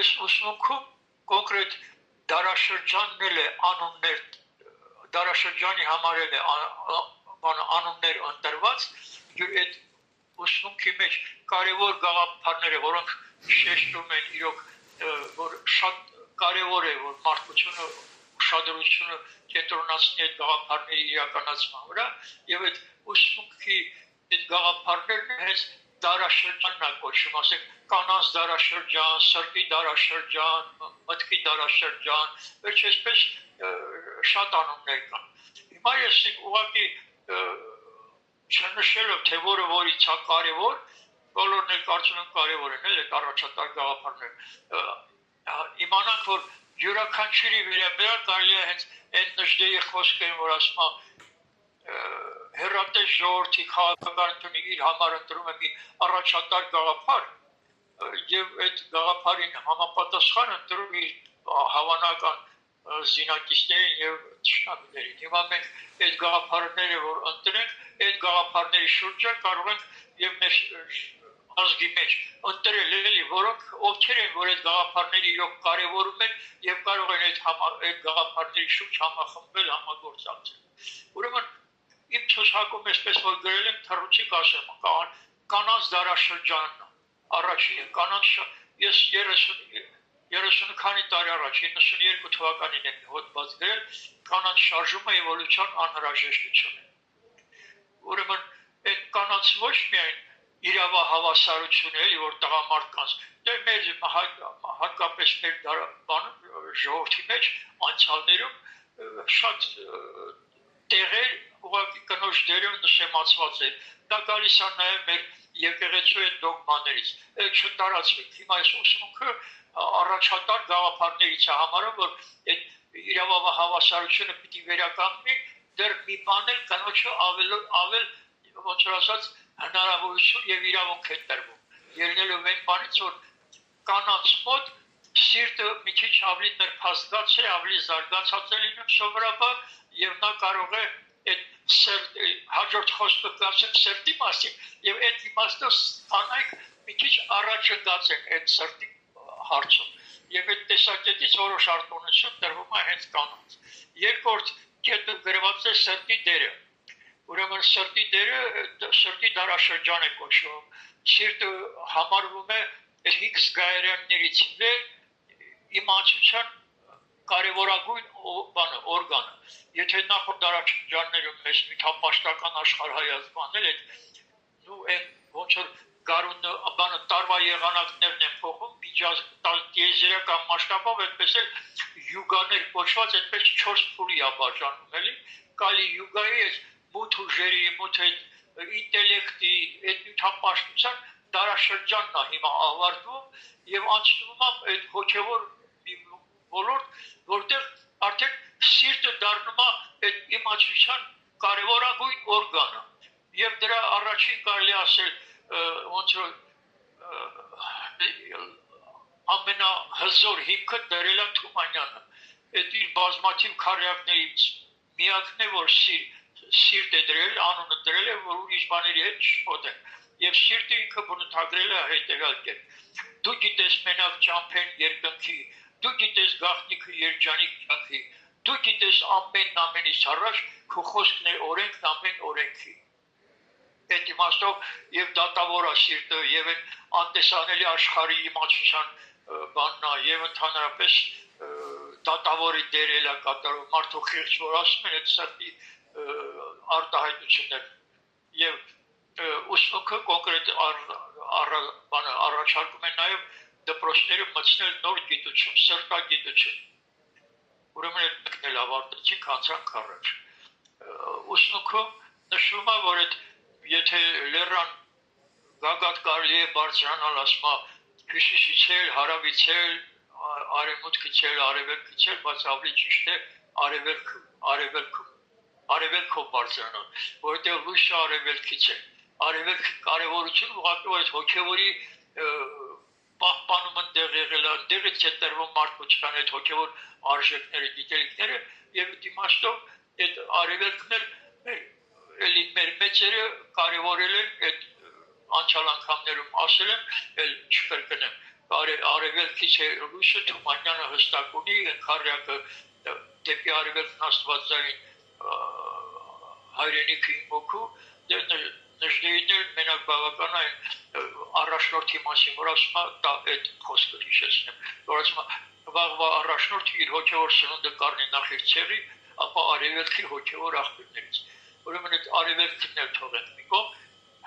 այս ուսմունքում կոնկրետ դարաշրջանն էլ է անուններ դարաշրջանի համարել է անուններ ընտրված այդ ուսմունքի մեջ կարևոր գաղափարները, որոնք շեշտում են իրոք, որ շատ կարևոր է, որ մարդկությունը ուշադրությունը կենտրոնացնի այդ գաղափարների իրականացման վրա, եւ այդ ուսմունքի այդ գաղափարներն հենց դարաշրջանն է կոչվում, ասենք կանանց դարաշրջան, սրտի դարաշրջան, մտքի դարաշրջան, վերջ այսպես շատ անուններ կան։ Հիմա ես ուղղակի չնշելով, թե որը որից է կարևոր, բոլորն էլ կարծում եմ կարևոր են, այդ առաջատար գաղափարները։ Իմանանք, որ յուրաքանչյուրի վերաբերյալ կարելի է հենց այդ նժդեի խոսքը, որ ասում է հեռատես ժողովրդի քաղաքականությունը իր համար ընտրում է մի առաջատար գաղափար եւ այդ գաղափարին համապատասխան ընտրում իր հավանական զինակիցներին եւ ճշտամիներին։ Հիմա մենք այդ գաղափարները, որ ընտրենք, այդ գաղափարների շուրջ կարող ենք եւ մեր ազգի մեջ ընտրել էլի, որոնք ովքեր են, որ այդ գաղափարները իրոք կարևորում են եւ կարող են այդ գաղափարների շուրջ համախմբել, համագործակցել։ Ուրեմն իմ ցուցակում այսպես որ գրել եմ թռուցիկ ասեմ, կանանց դարաշրջանն առաջին կանանց ես 30 քանի տարի առաջ 92 թվականին եմ հոդված գրել կանանց շարժումը էվոլյուցիոն անհրաժեշտությունը։ Ուրեմն այդ կանանց ոչ միայն իրավահավասարություն էլի, որ տղամարդկանց, դե մեր հատկապես մեր ժողովրդի մեջ անցյալներում շատ տեղեր ուղղակի կնոջ դերով նշեմացված է։ Դա գալիս է նաև մեր եկեղեցու այդ դոգմաներից։ Չտարածվեք։ Հիմա այս ուսմունքը առաջատար գաղափարներից է համարում, որ այդ իրավահավասարությունը պիտի վերականգնի, դեռ մի բան էլ կնոջը ավել ոնց որ ասած հնարավորություն եւ իրավունք է տրվում։ Ելնելով այն բանից, որ կանանց մոտ սիրտը մի քիչ ավելի նրբազգաց է, ավելի զարգացած է լինում սովորաբար եւ նա կարող է այդ հաջորդ խոսքը կասեմ սրտի մասին եւ այդ իմաստով կանայք մի քիչ առաջ գացեն այդ սրտի հարցում եւ այդ տեսակետից որոշ արտոնություն տրվում է հենց կանանց։ Երկրորդ կետը գրված է սրտի դերը։ Ուրեմն սրտի դերը սրտի դարաշրջան է կոչվում։ Սիրտը համարվում է 5 զգայարաններից վեր իմացության կարևորագույն օրգանը։ Եթե նախորդ դարաշրջաններում մեզ միթապաշտական աշխարհայացման էլ այդ ոնց որ գարունը բանը տարվա եղանակներն են փոխում, տիեզերական մասշտաբով այդպես էլ յուգաներ կոչված այդպես 4 փուլի է բաժանում էլի։ Կալի յուգայի մութ ուժերի, մութ ինտելեկտի, այդ միթապաշտության դարաշրջանն է հիմա ավարտվում եւ անցնում է այդ հոգեվոր ոլորտ, որտեղ արդեն սիրտը դառնում է այդ իմացության կարևորագույն օրգանը եւ դրա առաջին կարելի ասել ոնց որ ամենահզոր հիմքը դրել է Թումանյանը։ Այդ իր բազմաթիվ քարյակներից միակն է, որ սիրտ է դրել, անունը դրել է, որ ուրիշ բաների հետ չփոթեն։ Եվ սիրտը ինքը բնութագրել է հետևյալ կերպ. դու գիտես մենակ ճամփեն երկնքի, դու գիտես գաղտնիքը երջանիկ կյանքի, դու գիտես ամենից առաջ քո խոսքն է օրենքն ամեն օրենքի։ Այդ իմաստով եւ դատավոր է սիրտը եւ այդ անտեսանելի աշխարհի իմացության բանն է եւ ընդհանրապես դատավորի դերել է կատարում մարդու խիղճ որ ասում են այդ սրտի արտահայտություններ եւ ուսմունքը կոնկրետ առաջարկում է նաեւ դպրոցները մտցնել նոր գիտություն, սրտագիտություն։ Ուրեմն այդ մեկնել ավարտեցինք անցանք առաջ։ Ուսմունքը նշվում է, որ այդ եթե լեռան գագաթ կարելի է բարձրանալ, ասում է հյուսիսից էլ, հարավից էլ, արևմուտքից էլ, արևելքից էլ, բայց ավելի ճիշտ է արևելքով բարձրանալ, որովհետև լույսը արևելքից է։ Արևելքի կարևորությունը ուղղակի այդ հոգևորի պահպանումը դեղ եղել է, դեղից է տրվում մարդկության այդ հոգևոր արժեքները, գիտելիքները եւ այդ իմաստով այդ արևելքն էլ մեր մեծերը կարևորել են այդ անցյալ անգամներում ասել եմ, էլ չկրկնեմ, արևելքից է լույսը Թումանյանը հստակ ունի քարյակը դեպի արևելքն աստվածային հայրենիքի մոքու նժդեիներ մենակ բավական այն առաջնորդի մասին որ ասում է դա այդ խոսքը հիշեցնեմ որ ասում է վաղվա առաջնորդը իր հոգևոր սնունդը կառնի նախ իր ցեղի ապա արևելքի հոգևոր աղբյուրներից ուրեմն այդ արևելքն էլ թողենք մի կողմ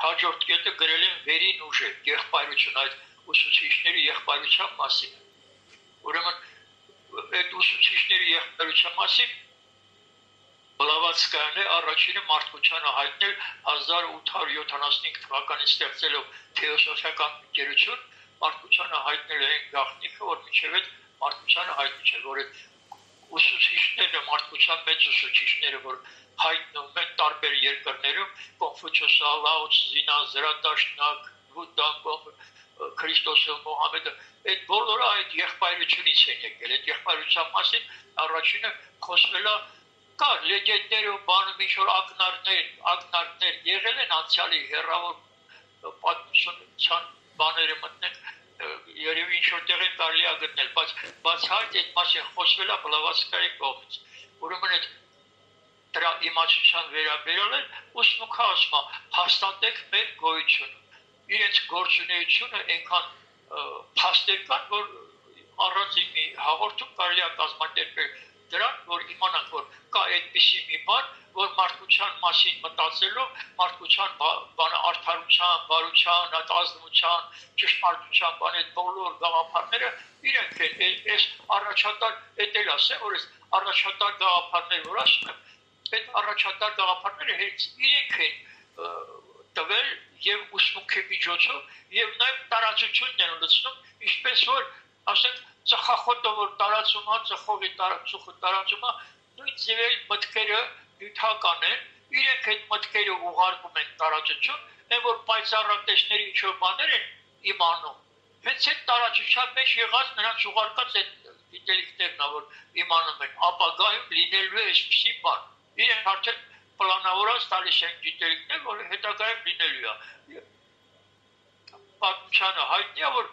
հաջորդ կետը գրել են վերին ուժը եղբայրություն այդ ուսուցիչների եղբայրության մասին ուրեմն այդ ուսուցիչների եղբայրության մասին Բլավատսկայանն է առաջինը մարդկությանը հայտնել 1875 թվականին ստեղծելով թեոսոֆիական ընկերություն մարդկությանը հայտնել են գաղտնիքը որ մինչև այդ մարդկությանը հայտնի չէ որ այդ ուսուցիչները մարդկության մեծ ուսուցիչները որ հայտնում են տարբեր երկրներում Կոնֆուցիոսը, Լաոց, Զինա, Զրատաշտնա, Բուդդան, Քրիստոսը, Մոհամեդը այդ բոլորը այդ եղբայրությունից են եկել այդ եղբայրության մասին առաջինը խոսվել է կար լեգենդներում բանում ինչ-որ ակնարկներ եղել են անցյալի հեռավոր պատմության բաները մտնեն երևի ինչ-որ տեղ են կարելի է գտնել բայց հայտ այդ մասին խոսվել է Բլավատսկայի կողմից ուրեմն այդ դրա իմացության վերաբերյալ էլ ուսմունքը ասում է հաստատեք մեր գոյությունը իրենց գործունեությունը այնքան փաստեր կան որ առանց մի հաղորդում կարելի է կազմակերպել դրան որ իմանանք որ կա այդպիսի մի բան որ մարդկության մասին մտածելով մարդկության բանը արդարության, բարության, ազնվության, ճշմարտության բան այդ բոլոր գաղափարները իրենք են այս առաջատար այդ էլ ասեմ որ այս առաջատար գաղափարներ որ ասում եմ այդ առաջատար գաղափարները հենց իրենք են տվել եւ ուսմունքի միջոցով եւ նաեւ տարածությունն են ունեցնում ինչպես որ ասենք ծխախոտը որ տարածում է ծխողի տարածումը նույն ձևերի մտքերը նյութական են իրենք այդ մտքերը ուղարկում են տարածություն այն որ պայծառատեսների ինչ-որ բաներ են իմանում հենց այդ տարածության մեջ եղած նրանց ուղարկած այդ գիտելիքներն որ իմանում են ապագայում լինելու է այսպիսի բան իրենք արդեն պլանավորած տալիս են գիտելիքներ որ հետագայում լինելու է պատմությանը հայտնի է որ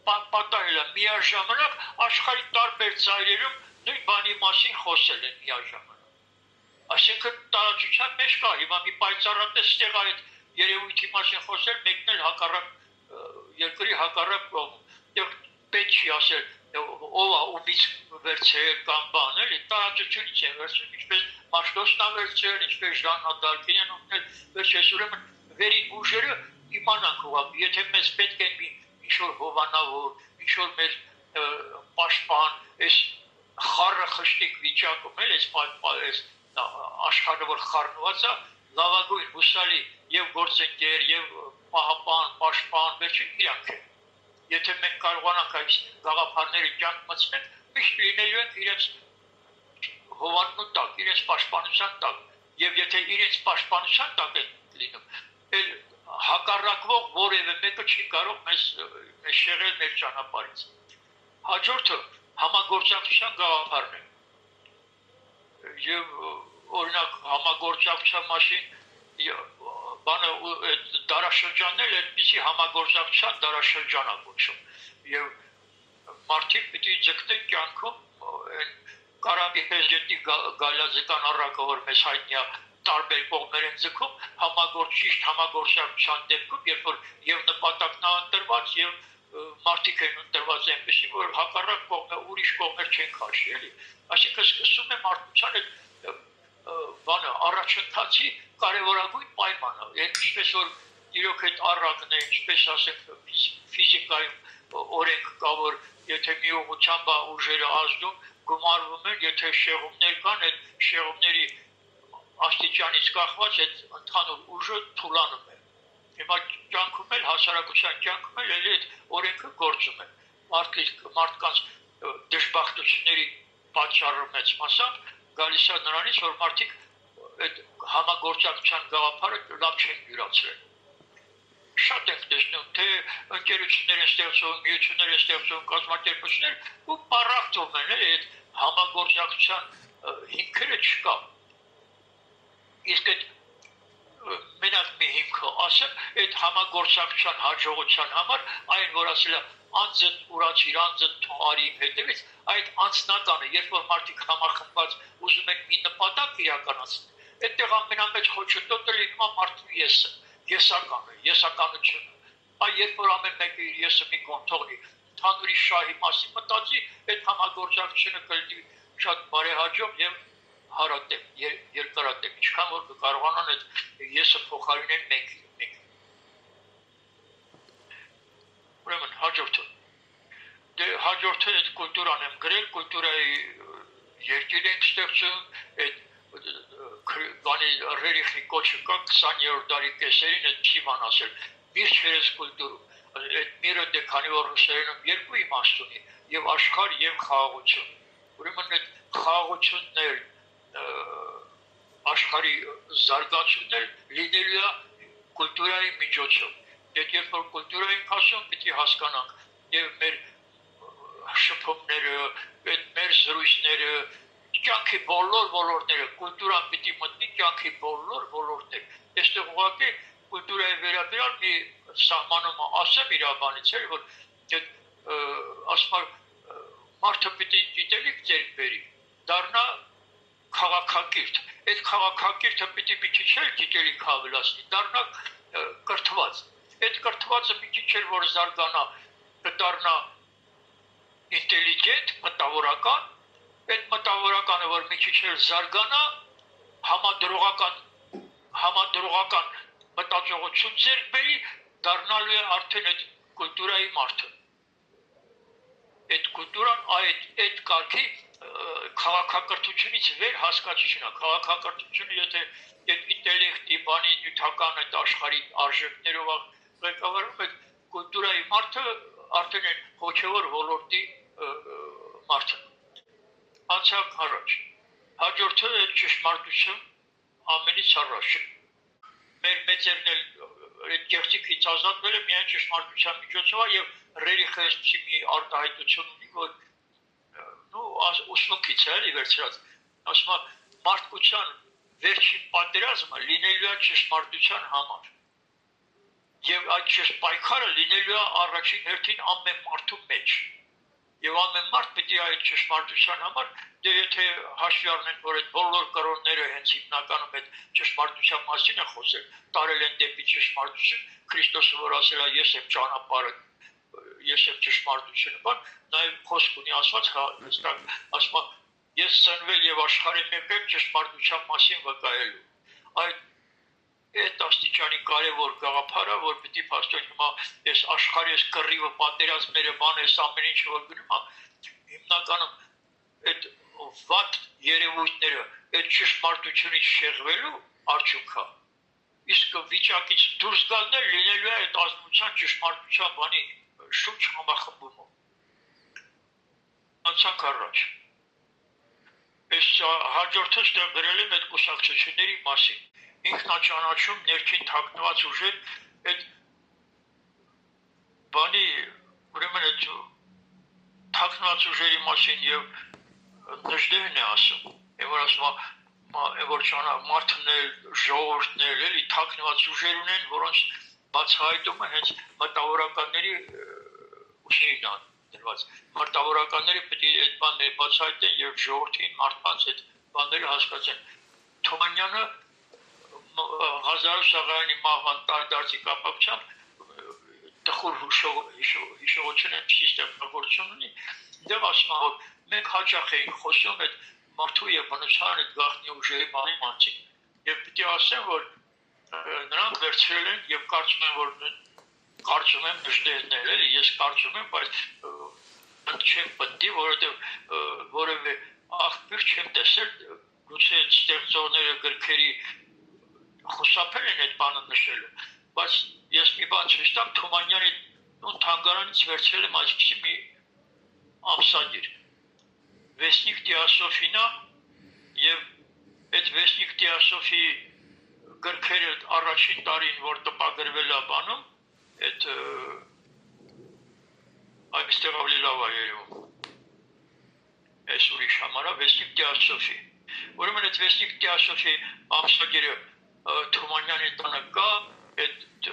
պատահել է միաժամանակ աշխարհի տարբեր ծայրերում նույն բանի մասին խոսել են միաժամանակ այսինքն տարածության մեջ կա հիմա մի պայծառատես ստեղ այդ երևույթի մասին խոսել մեկն էլ հակառակ երկրի հակառակ կողմ պետք չի ասել ով է ումից վերցրել կամ բան էլի տարածությունից են վերցրել ինչպես Մաշտոսն է վերցրել ինչպես Ժան Ադարկին են օգնել վերջերս ուրեմն վերին ուժերը իմանանք ուղղակի եթե մեզ պետք է մի ինչ-որ հովանավոր ինչ-որ մեր պաշտպան այս խառը խշտիկ վիճակում էլ այս աշխարհը որ խառնված է լավագույն հուսալի եւ գործընկեր եւ պահապան պաշտպան վերջին իրանք են եթե մենք կարողանանք այս գաղափարները կյանք մտցնել միշտ լինելու են իրենց հովանու տակ իրենց պաշտպանության տակ եւ եթե իրենց պաշտպանության տակ են լինում էլ հակառակվող որևէ մեկը չի կարող մեզ շեղել մեր ճանապարհից հաջորդը համագործակցության գաղափարն է եւ օրինակ համագործակցության մասին բանը դարաշրջանն էլ այդպիսի համագործակցության դարաշրջան է կոչվում եւ մարդիկ պիտի ձգտեն կյանքում Կարաբի հեզգետի գալազիկան առակը որ մեզ հայտնի է տարբեր կողմեր են ձգում համագործակցության դեպքում երբ որ եւ նպատակն է ընտրված եւ մարդիկ են ընտրված այնպեսի որ հակառակ կողմը ուրիշ կողմեր չեն քաշի էլի այսինքն սկսում է մարդկության այդ բանը առաջընթացի կարևորագույն պայմանը ինչպես որ իրոք այդ առակն է ինչպես ասենք ֆիզիկայում օրենք կա որ եթե մի ուղղությամբ ուժերը ազդում գումարվում են եթե շեղումներ կան այդ շեղումների աստիճանից կախված այդ ընդհանուր ուժը թուլանում է հիմա կյանքում էլ հասարակության կյանքում էլ այդ օրենքը գործում է մարդկանց դժբախտությունների պատճառը մեծ մասամբ գալիս է նրանից որ մարդիկ այդ համագործակցության գաղափարը լավ չեն յուրացրել շատ ենք տեսնում թե ընկերություններ են ստեղծում միություններ են ստեղծում կազմակերպություններ ու պարակտում են այդ համագործակցության հիմքերը չկա իսկ այդ մենակ մի հիմքը ասեմ այդ համագործակցության հաջողության համար այն որ ասել է անձը ուրաչիր, անձը թողարի իմ հետևից, այդ անձնականը, երբ որ մարդիկ համախմբված ուզում են մի նպատակ իրականացնել, այդտեղ ամենամեծ խոչընդոտը լինում է մարդու եսը, եսականը, եսականությունը։ Այ երբ որ ամեն մեկը իր եսը մի կողմ թողնի, ընդհանուր շահի մասին մտածի, այդ համագործակցությունը կլինի շատ բարեհաջող եւ հարատև, երկարատև, ինչքան որ կկարողանան այդ եսը փոխարինել մենք։ Ուրեմն հաջորդը։ Դե հաջորդը այդ կուլտուրան եմ գրել, կուլտուրայի երկիր ենք ստեղծում, այդ բանի ռերիխի կոչը կա 20-րդ դարի կեսերին այդ չի բան ասել, միր չերես կուլտուրում, այդ միրը դե քանի որ ռուսերենում երկու իմաստ ունի, եւ աշխարհ եւ խաղաղություն։ Ուրեմն այդ խաղաղությունն էլ աշխարհի զարգացումն էլ լինելու է կուլտուրայի միջոցով։ Երբ որ կուլտուրա ենք ասում, պիտի հասկանանք եւ մեր շփումները, մեր զրույցները, կյանքի բոլոր ոլորտները, կուլտուրան պիտի մտնի կյանքի բոլոր ոլորտներ։ Այստեղ ուղղակի կուլտուրայի վերաբերյալ մի սահմանում ասեմ իրավանից էլ, որ ասում մարդը պիտի գիտելիք ձեռք բերի, դառնա քաղաքակիրթ։ Այդ քաղաքակիրթը պիտի մի քիչ էլ գիտելիք ավելացնի, դառնա կրթված։ Այդ կրթվածը մի քիչ էլ որ զարգանա, կդառնա ինտելիգենտ, մտավորական, այդ մտավորականը որ մի քիչ էլ զարգանա, համադրողական մտածողություն ձեռք բերի, դառնալու է արդեն այդ կուլտուրայի մարդը։ Այդ կուլտուրան այդ կարգի քաղաքակրթությունից վեր հասկացությունն է։ Քաղաքակրթությունը եթե այդ ինտելեկտի, բանի, նյութական այդ աշխարհի արժեքներով ղեկավարում այդ կուլտուրայի մարդը արդեն այն հոգևոր ոլորտի մարդը։ Անցանք առաջ։ Հաջորդը այդ ճշմարտություն ամենից առաջ։ Մեր մեծերն էլ այդ գեղեցիկից ազատվել է միայն ճշմարտության միջոցով եւ ռելիգիոս մի արտահայտություն ունի, որ ուսմունքից է էլի վերցրած։ Ասում է մարդկության վերջին պատերազմը լինելու է ճշմարտության համար։ Եվ այդ պայքարը լինելու է առաջին հերթին ամեն մարդու մեջ։ Եվ ամեն մարդ պիտի այդ ճշմարտության համար, դե եթե հաշվի առնենք, որ այդ բոլոր կրոնները հենց հիմնականում այդ ճշմարտության մասին է խոսել, տարել են դեպի ճշմարտություն, Քրիստոսը որ ասել է ես եմ ճանապարհը, ես եմ ճշմարտությունը, բան, նաև խոսք ունի ասված, ասում է ես ծնվել եւ աշխարհի մեկը ճշմարտության մասին վկայելու։ Այդ աստիճանի կարևոր գաղափարը, որ պիտի փաստորեն հիմա այս աշխարհի այս կռիվը, պատերազմները, բան այս ամեն ինչը որ գնում է, հիմնականում այդ վատ երևույթները այդ ճշմարտությունից շեղվելու արդյունքա։ Իսկ վիճակից դուրս գալն էլ լինելու է այդ ազնվության ճշմարտության բանի շուրջ համախմբումով։ Անցանք առաջ։ Այս հաջորդը ստեղ գրել եմ այդ կուսակցությունների մասին։ Ինքնաճանաչում ներքին թաքնված ուժեր այդ բանի ուրեմն այդ թաքնված ուժերի մասին եւ նժդեհն է ասում։ Եվ որ ասում է որ մարդն էլ ժողովուրդն էլ էլի թաքնված ուժեր ունեն, որոնց բացահայտումը հենց մտավորականների ուժերին է դրված։ Մտավորականները պետք է այդ բաները բացահայտեն եւ ժողովրդին մարդկանց այդ բաները հասկացեն։ Թումանյանը Ղազարու Սաղարյանի մահվան տարեդարձի կապակցությամբ տխուր հիշողություն չի ստեղծագործություն ունի, դեռ ասում է, որ մենք հաճախ էինք խոսում այդ մարդու եւ բնության այդ գաղտնի ուժերի բանի մասին։ Եվ պիտի ասեմ, որ նրանք վերցրել են եւ կարծում եմ նժդեհներ էլի, ես կարծում եմ, բայց չեմ պնդի, որովհետեւ որևէ աղբյուր չեմ տեսել, գուցե ստեղծողները գրքերի խուսափել են այդ բանը նշելու, բայց ես մի բան չեմ տամ, Թումանյանի թանգարանից վերցրել եմ այսպիսի մի ամսագիր։ Վեսնիկ Տիասոֆին է եւ այդ Վեսնիկ Տիասոֆի գրքերը առաջին տարին, որ տպագրվել է բանում, այդ այստեղ ավելի լավ է երևում։ Այս ուրիշ համար է Վեսնիկ Տիասոֆի։ Ուրեմն այդ Վեսնիկ Տիասոֆի ամսագիրը Թումանյանի տանը կա, այդ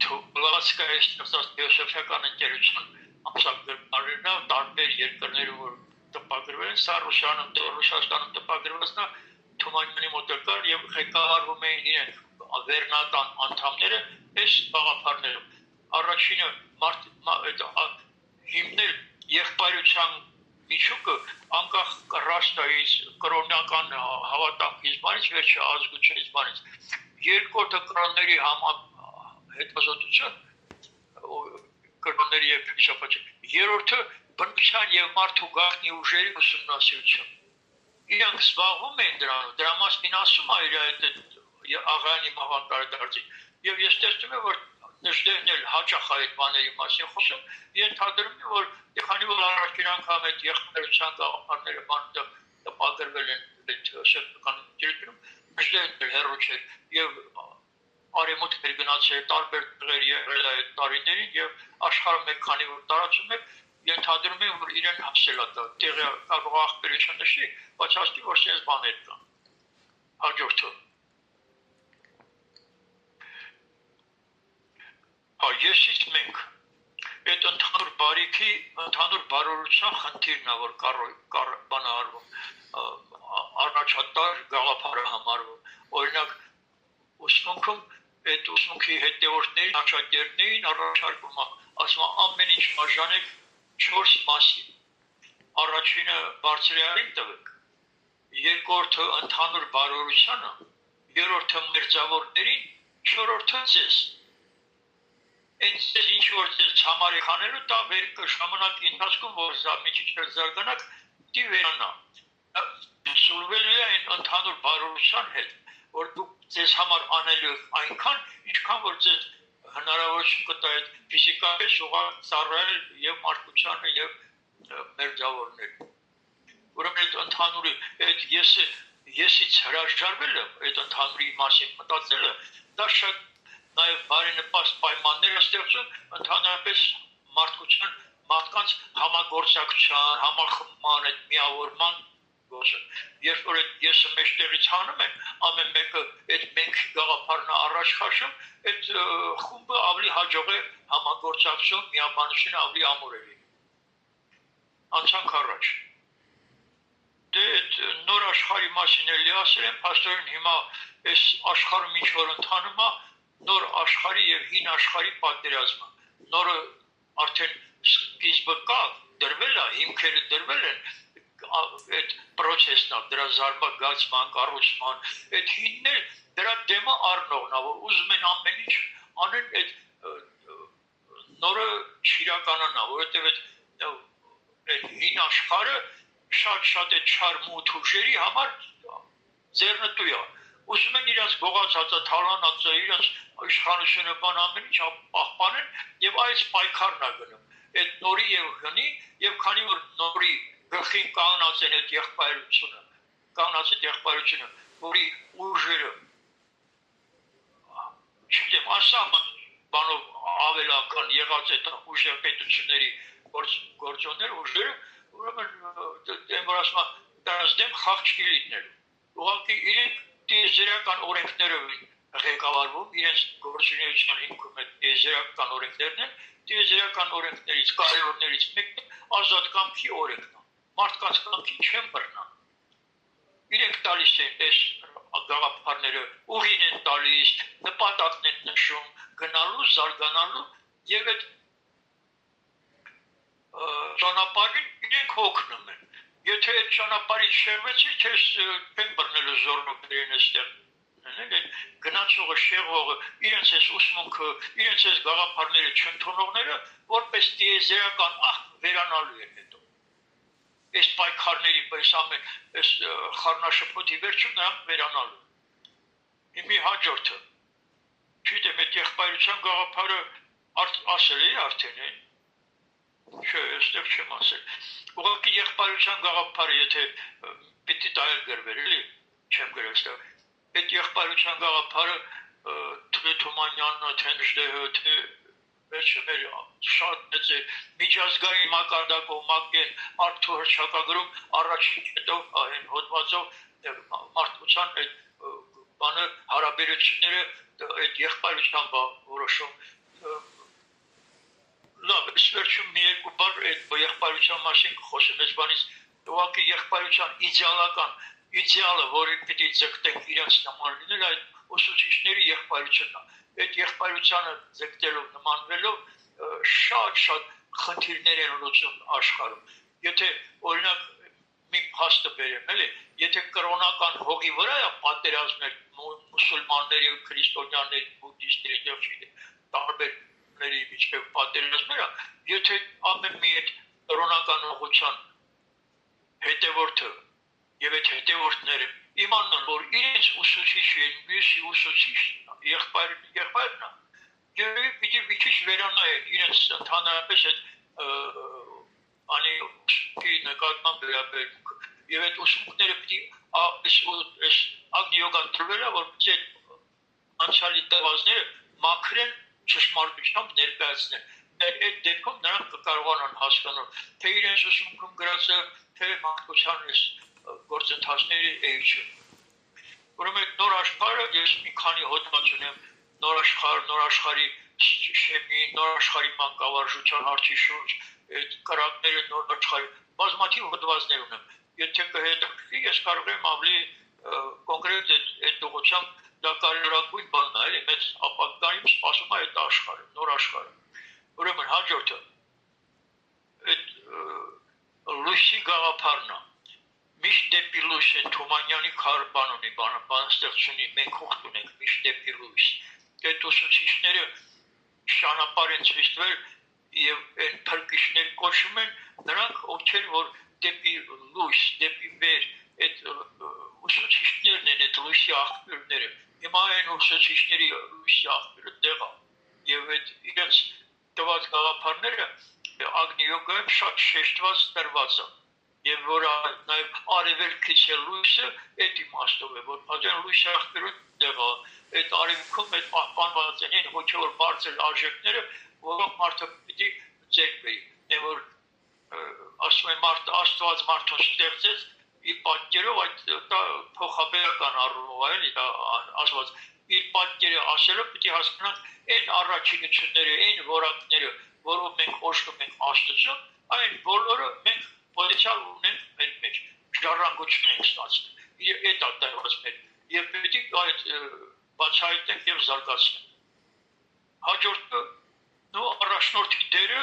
Բլավատսկայի ստեղծած ֆիլոսոֆիական ընկերություն ամսագրերն տարբեր երկրներում որ տպագրվել են, սա Ռուսաստանում տպագրված նա Թումանյանի մոտակար եւ ղեկավարում էին իրենք վերնատան անդամները այս գաղափարներով։ Առաջինը հիմնել եղբայրության միջուկը անկախ ռաստայից կրոնական հավատամքից բանից վերջը ազգությունից բանից երկրորդը կրոնների հետազոտություն կրոնների եւ փիլիսոփայության երրորդը բնության եւ մարդու գաղտնի ուժերի ուսումնասիրություն իրանք զբաղվում են դրանով դրա մասին ասում է իր այդ աղայանի մահվան եւ ես տեսնում եմ որ նշդերն էլ հաճախ այդ բաների մասին խոսում ենթադրում եմ որ քանի որ առաջին անգամ այդ եղբայրության գաղափարները բանը տպագրվել են այդ շրջան դիրքում նշդերն հերո չէ եւ արեմուտք գնացել տարբեր տեղեր եղել այդ տարիներին եւ աշխարհը մեկ քանի որ տարածում է ենթադրում եմ որ իրեն հասել է դա տեղի կարող աղբերություն նշի բայց հաստի որ sense բաներ կան հաջորդը Եսից մենք այդ ընդհանուր բարիքի, ընդհանուր բարօրության խնդիրն է, որ բան արվում, առաջատար գաղափարը համարվում, օրինակ ուսմունքում, այդ ուսմունքի հետևորդներին, աշակերտներին առաջարկում է, ասում է ամեն ինչ բաժանեք 4 մասի, առաջինը բարձրյալին տվեք, երկրորդը ընդհանուր բարօրությանը, երրորդը մերձավորներին, չորրորդը ձեզ Այս ինչ որ ձեզ համար եք անելու, դա ժամանակի ընթացքում, որ մի քիչ զարգանաք, դի վերանա։ Սուլվելու է այն ընդհանուր բարօրության հետ, որ դուք ձեզ համար անելու եք այնքան, ինչքան որ ձեզ հնարավորություն կտա այդ ֆիզիկապես ուղղակի ծառայել եւ մարդկությանը եւ մերձավորներին։ Ուրեմն այդ ընդհանուրի այդ եսից հրաժարվելը, այդ ընդհանուրի մասին մտածելը, դա շատ նաև բարենպաստ պայմաններ է ստեղծում ընդհանրապես մարդկության մարդկանց համագործակցության, համախմբման, այդ միավորման գործը։ Երբ որ այդ եսը մեջտեղից հանում են, ամեն մեկը այդ մենք գաղափարն առաջ քաշում, այդ խումբը ավելի հաջող է համագործակցում, միաբանությունը ավելի ամուր է լինում։ Անցանք առաջ։ Դե այդ նոր աշխարհի մասին էլի ասել եմ, փաստորեն հիմա այս աշխարհում ինչ որ ընթանում է նոր աշխարհի եւ հին աշխարհի պատերազմը նորը արդեն սկիզբը կա դրվել է հիմքերը դրվել են այդ process-ն դրա զարգացման կառուցման այդ հինն էլ դրա դեմը առնողն է որ ուզում են ամեն ինչ անեն այդ նորը չիրականանա որովհետեւ այդ հին աշխարհը շատ այդ չարմուտ ուժերի համար ձեռնտու է ուզում են իրենց գողացածը թալանածը իրենց իշխանությունը բան ամեն ինչ պահպանեն եւ այս պայքարն է գնում այդ նորի եւ հնի եւ քանի որ նորի գլխին կանած են այդ եղբայրությունը որի ուժերը չգիտեմ ասամ բանով ավելական եղած այդ ուժեղպետությունների գործոններ ուժերը ուրեմն որ ասում դրանց դեմ խաղ չի լինելու ուղղակի իրենք տիեզերական օրենքներով ղեկավարվում իրենց գործունեության հիմքում այդ տիեզերական օրենքներն են տիեզերական օրենքներից կարևորներից մեկը ազատ կամքի օրենքն է մարդկանց կամքին չեն բռնա իրենք տալիս են այս գաղափարները ուղին են տալիս նպատակն են նշում գնալու զարգանալու եւ այդ ճանապարհին իրենք հոգնում են եթե այդ ճանապարհից շեղվեցի քեզ չեն բռնելու զորնոքերին այստեղ գնացողը շեղողը իրենց այս ուսմունքը իրենց այս գաղափարները չընդունողները որպես տիեզերական վերանալու են հետո այս պայքարների պես ամեն այս խառնաշփոթի վերջում նրանք վերանալու հիմի հաջորդը չգիտեմ այդ եղբայրության գաղափարը ասել է արդեն չէ այստեղ չեմ ասել ուղղակի եղբայրության գաղափարը եթե պիտի տայել գրվեր էլի չեմ գրել այստեղ այդ եղբայրության գաղափարը Թումանյանն թե Նժդեհը թե վերջը մեր շատ մեծ է միջազգային մակարդակով մակեն մարդու հռչակագրում առաջին կետով այն հոդվածով մարդկության այդ բանը հարաբերությունները այդ եղբայրության որոշում լավ, վերջում մի երկու բառ այդ եղբայրության մասին կխոսեմ, այս բանից ուղղակի եղբայրության իդեալը, որը պիտի ձգտենք իրենց նման լինել, այդ ուսուցիչների եղբայրությունն է։ Այդ եղբայրությանը ձգտելով նմանվելով շատ խնդիրներ են լուծում աշխարհում։ Եթե օրինակ մի փաստը բերեմ, էլի, եթե կրոնական հողի վրա է պատերազմներ մուսուլմանների, քրիստոնյաների, բուդդիստների, տարբերների միջև պատերազմները, եթե ամեն մի այդ կրոնական ուղղության հետևորդը եւ այդ հետևորդները իմանան, որ իրենց ուսուցիչը են, մյուսի ուսուցիչ եղբայրն է, երևի պիտի վիճիչ վերանայեն իրենց ընդհանրապես այդ անի նկատմամբ վերաբերմունք եւ այդ ուսմունքները պիտի այս ագնիոգան տրվելա, որ պիտի անցյալի տվածները մաքրեն ճշմարտությամբ ներկայացնեն։ Այդ դեպքում նրանք կկարողանան հասկանալ, թե իրենց ուսմունքում գրածը, թե մարդկության գործընթացների էությունը։ Ուրեմն այդ նոր աշխարհը ես մի քանի հոդված ունեմ նոր աշխարհի շեմի, նոր աշխարհի մանկավարժության հարցի շուրջ, այդ կարակները նոր աշխարհի բազմաթիվ հոդվածներ ունեմ։ Եթե կհետաքրքրի, ես կարող եմ ավելի կոնկրետ այդ ուղղությամբ դա կարևորագույն բանն է, էլի մեծ ապագայում սպասում է այդ աշխարհը, նոր աշխարհը։ Ուրեմն հաջորդը այդ լույսի գաղափարն է։ Միշտ դեպի լույս է Թումանյանի քարբան ունի, բանաստեղծունի, մենք ուխտ ունենք միշտ դեպի լույս։ Այդ ուսուցիչները ճանապարհ են ցույց տվել եւ այն փրկիչներ կոչում են նրանք, ովքեր որ դեպի լույս, դեպի վեր, այդ ուսուցիչներն են, այդ լույսի աղբյուրները։ Հիմա այն ուսուցիչների լույսի աղբյուրը դեղ է եւ այդ իրենց տված գաղափարները ագնիոգայում շատ շեշտված տրված է։ Եվ որ նաև արևելքից է լույսը, այդ իմաստով է, որ այդեն լույսի աղբյուրը դեղ է, այդ արևելքում այդ պահպանված են այն հոգևոր բարձր արժեքները, որոնք մարդը պիտի ձեռք բերի։ Որ ասում են Աստված մարդուն ստեղծեց իր պատկերով, այդ փոխաբերական առումով այլ ասված իր պատկերը ասելով պիտի հասկանանք այն առաքինությունները, այն որակները, որով մենք օժտում ենք Աստծուն, այն բոլորը մենք պոտենցիալ ունենք մեր մեջ, ժառանգություն ենք ստացել։ Այդ արտահայտված մեր եւ պետք է այդ բացահայտենք եւ զարգացնենք։ Հաջորդը նո առաջնորդի դերը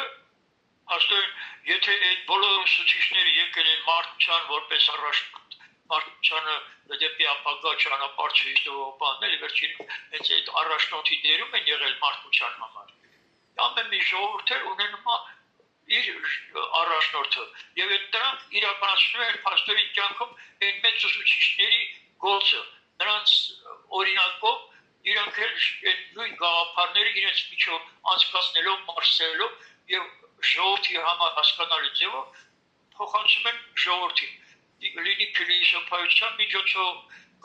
հաստատ եթե այդ բոլոր ուսուցիչները եկել են մարդկության որպես առաջնորդ, մարդկությանը դեպի ապագա ճանապարհ ցույցով բանել, վերջին հենց այդ առաջնորդի դերում են եղել մարդկության համար։ Ամեն մի ժողովուրդ ունենում է իր առաջնորդը եւ այդ դրանք իրականացնում են փաստորեն կյանքում այն մեծ ուսուցիչների գործը նրանց օրինակով իրանք էլ նույն գաղափարները իրենց միջով անցկացնելով մարսելով եւ ժողովրդի համար հասկանալի ձևով փոխանցում են ժողովրդին լինի փիլիսոփայության միջոցով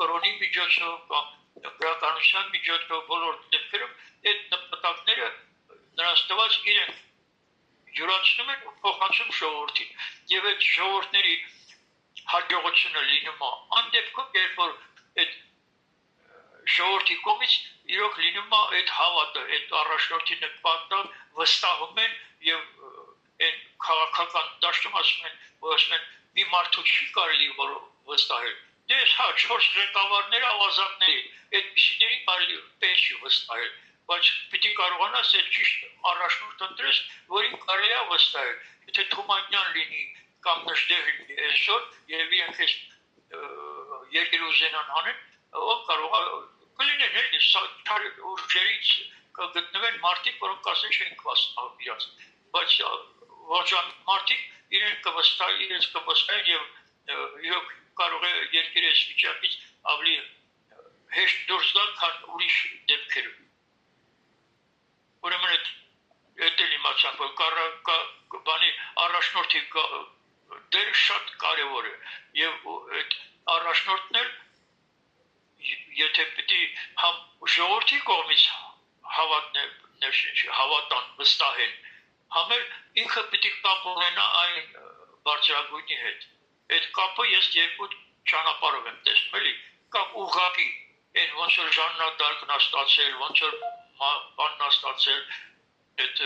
կրոնի միջոցով կամ գրականության միջոցով բոլոր դեպքերում այդ նպատակները նրանց տված իրենք յուրացնում են ու փոխանցում ժողովրդին եւ այդ ժողովրդների հաջողությունը լինում է անդեպքում երբ որ այդ ժողովրդի կողմից իրոք լինում է այդ հավատը այդ առաջնորդի նկատմամբ վստահում են եւ այն քաղաքական դաշտում ասում են մի մարդու չի կարելի որ վստահել դες հա 4 ղեկավարները ավազակների այդպիսիների կարելի պետք է վստահել բայց պիտի կարողանաս այդ ճիշտ առաջնորդ ընտրես որին կարելի է վստահել եթե Թումանյան լինի կամ նժդեհ լինի այսօր եւ իրենք այս երկրի ուզենան անեն ով կարող է կլինեն էլի ուժերից կգտնվեն մարդիկ որոնք ասեն չեն վստահում իրաց բայց ոչ մարդիկ իրենք կվստահեն եւ իրոք կարող է երկրի այս վիճակից ավելի հեշտ դուրս գալ քան ուրիշ դեպքերում ուրեմն այդ իմացանք որ բանի առաջնորդի դերը շատ կարևոր է եւ այդ առաջնորդն էլ եթե պիտի համ ժողովրդի կողմից հավատան վստահեն համ էլ ինքը պիտի կապ ունենա այն բարձրագույնի հետ այդ կապը ես երկու ճանապարհով եմ տեսնում էլի կամ ուղղակի այն ոնց որ Ժաննա դարկն է ստացել ոնց որ բանն է ստացել այդ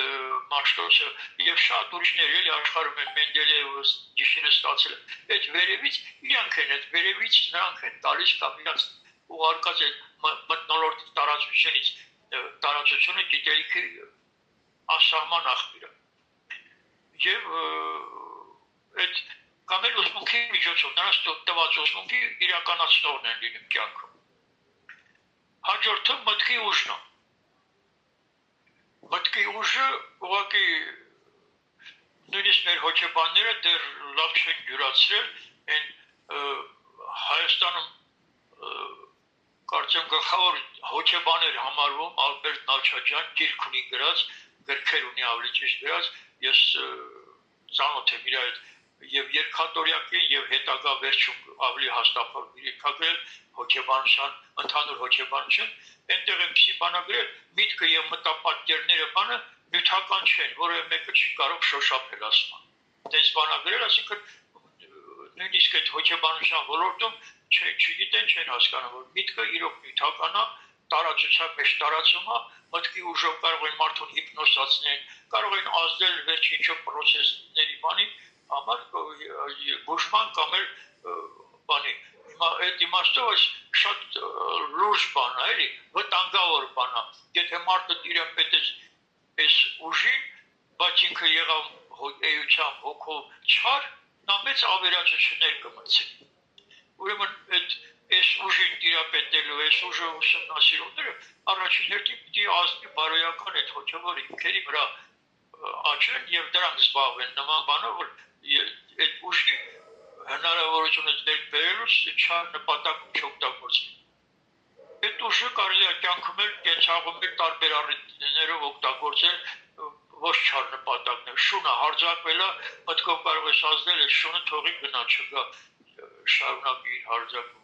մաշտոցը եւ շատ ուրիշներ էլի աշխարհում են Մենդելեևս գիշերը ստացել այդ վերևից իրանք են այդ վերևից նրանք են տալիս կամ իրանք ուղարկած այդ մթնոլորտ տարածությունից տարածությունը գիտելիքի ասահման աղբյուրը եւ այդ կամ էլ ուսմունքի միջոցով նրանց տված ուսմունքի իրականացնողն են լինում կյանքում հաջորդը մտքի ուժն է Մտքի ուժը ուղղակի նույնիսկ մեր հոգեբանները դեռ լավ չեն յուրացրել այն Հայաստանում կարծեմ գլխավոր հոգեբաներ համարվում Ալբերտ Նալչաջյան գիրք ունի գրած գրքեր ունի ավելի ճիշտ գրած ես ծանոթ եմ իր այդ եւ երկաթորյակին եւ հետագա վերջում ավելի հաստատավոր գրել հոգեբանության ընդհանուր հոգեբանություն Այնտեղ էմպիսի բանագրել միտքը եւ մտապատկերները բանը նյութական չեն, որը մեկը չի կարող շոշափել ասում։ Դες բանագրել, ասինքն նույնիսկ այդ հոգեբանության ոլորտում չգիտեն, չեն հասկանում, որ միտքը իրոք նյութական է, տարածության մեջ տարածում է, մտքի ուժով կարող են մարդուն հիպնոսացնել, կարող են ազդել վերջին ինչ-որ process-ների բանի համար բուժման կամ էլ բանի այդ իմաստով շատ լուրջ բան է, էլի, վտանգավոր բան է։ Եթե մարդը իրեն պետք է այս ուժին, բայց ինքը եղավ էությամբ հոգով չար, նա մեծ ավերածություններ կմտցի։ Ուրեմն այս ուժին տիրապետելու, այս ուժը ուսումնասիրողները առաջին հերթին պիտի ազնի բարոյական այդ հոգևոր հիմքերի վրա աճեն եւ դրանք զբաղվեն նման բանով, որ այդ ուժի հնարավորությունը դեր բերելուց չար նպատակում չօգտագործվի։ Այդ ուժը կարելի է կյանքում էլ կենցաղում էլ տարբեր առիթներով օգտագործել ոչ չար նպատակներ։ Շունը հարձակվել է, մտքով կարող ես ազդել, այդ շունը թողի գնա չգա, շարունակի իր հարձակումը։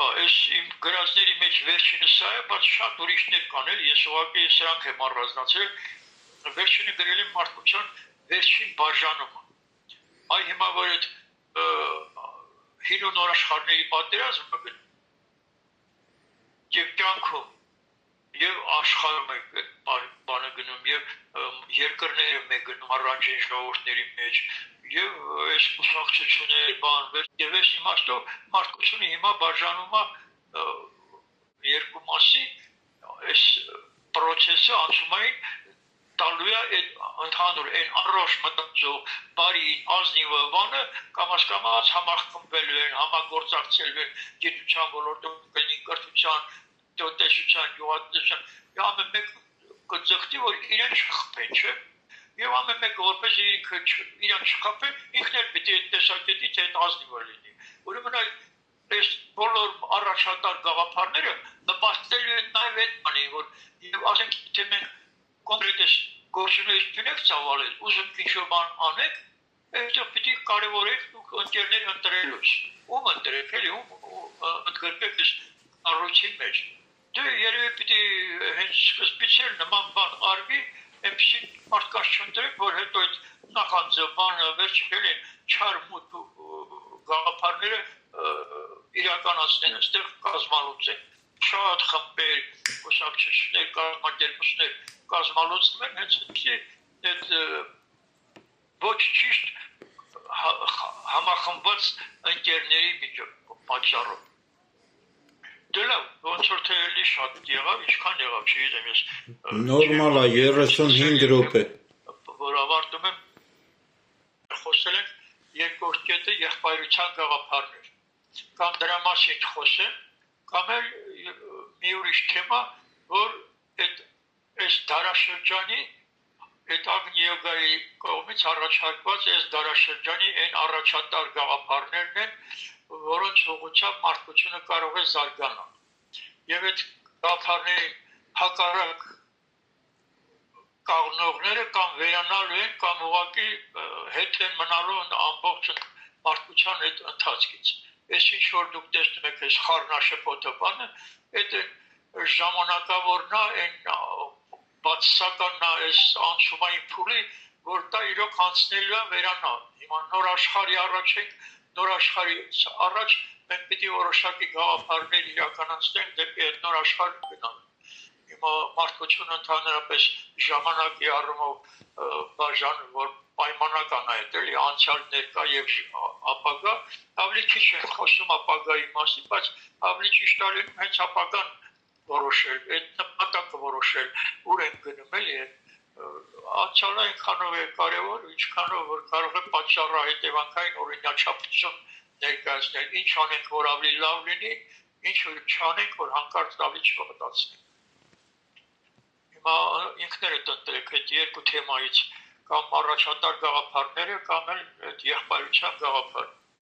Այս իմ գրածների մեջ վերջինը սա է, բայց շատ ուրիշներ կան էլ, ես ուղղակի սրանք եմ առանձնացրել, վերջինը գրել եմ մարդկության վերջին բաժանումը։ Այ հիմա որ այդ հին ու նոր աշխարհների պատերազմը գնում եւ կյանքում եւ աշխարհում է բանը գնում եւ երկրները մեկ գնում առանջին ժողովուրդների մեջ եւ այս կուսակցությունների բան եւ այս իմաստով մարդկությունը հիմա բաժանում է երկու մասի այս process-ը անցումային տալու է այդ ընդհանուր այն առողջ մտածող բարին ազնիվը բանը կամաց համախմբվելու են համագործակցելու են գիտության ոլորտում կլինի կրթության տնտեսության գյուղատնտեսության եւ ամեն մեկ կձգտի որ իրեն չխփեն չէ եւ ամեն մեկը որպես ինքը իրեն չխփեն ինքն էլ պիտի այդ տեսակետից այդ ազնիվը լինի ուրեմն այս բոլոր առաջատար գաղափարները նպաստելու են նաեւ այդ բանի որ եւ ասենք թե մենք կոնկրետ գործունեություն եք ծավալել, ուզում ինչ-որ բան անեք, այստեղ պիտի կարևորեք դուք ընկերներ ընտրելուց, ում ընտրեք էլի, ում ընդգրկեք այս առողջի մեջ։ Դե երևի պիտի հենց սկզբից էլ նման բան արվի, այնպեսի մարդկանց չընտրեք, որ հետո այդ նախանձը բանը վերջել են չար մութ գաղափարները իրականացնեն, այստեղ կազմալուծեն։ Շատ խմբեր, կուսակցություններ, կազմակերպություններ կազմալուծում են հենց այդ ոչ ճիշտ համախմբված ընկերների պատճառով։ Դե լավ, ոնց որ թե էլի շատ եղավ, ինչքան եղավ, չգիտեմ ես։ Նորմալ է 35 րոպե։ Որ ավարտում եմ խոսել ենք երկրորդ կետը եղբայրության գաղափարներ։ Կամ դրա մասին խոսեմ, կամ էլ մի ուրիշ թեմա, որ այս դարաշրջանի այդ Ագնիոգայի կողմից առաջարկված այս դարաշրջանի այն առաջատար գաղափարներն են, որոնց ուղղությամբ մարդկությունը կարող է զարգանալ։ Եվ այդ գաղափարների հակառակ կողմողները կամ վերանալու են, կամ ուղղակի հետ են մնալու ամբողջ մարդկության այդ ընթացքից։ Այս ինչ որ դուք տեսնում եք այս խառնաշփոթը բանը, այդ ժամանակավորն է այն բացասական այս անցումային փուլի, որ դա իրոք անցնելու է վերանալ։ Հիմա նոր աշխարհի առաջ ենք, նոր աշխարհի առաջ մենք պիտի որոշակի գաղափարներ իրականացնենք դեպի այդ նոր աշխարհ գնալ։ Հիմա մարդկությունը ընդհանրապես ժամանակի առումով բաժան, որ պայմանական է, էլի անցյալ, ներկա եւ ապագա, ավելի քիչ են խոսում ապագայի մասին, բայց ավելի ճիշտ է հենց ապագան որոշել, այդ նպատակը որոշել, ուր են գնում, էլի անցյալը այնքանով է կարևոր, ինչքանով որ կարող է պատճառահետևանքային օրինաչափություն ներկայացնել, ինչ անենք, որ ավելի լավ լինի, ինչ չանենք, որ հանկարծ ավելի չվատացնի։ Հիմա ինքներդ ընտրեք այդ երկու թեմայից, կամ առաջատար գաղափարները, կամ էլ այդ եղբայրության գաղափարը։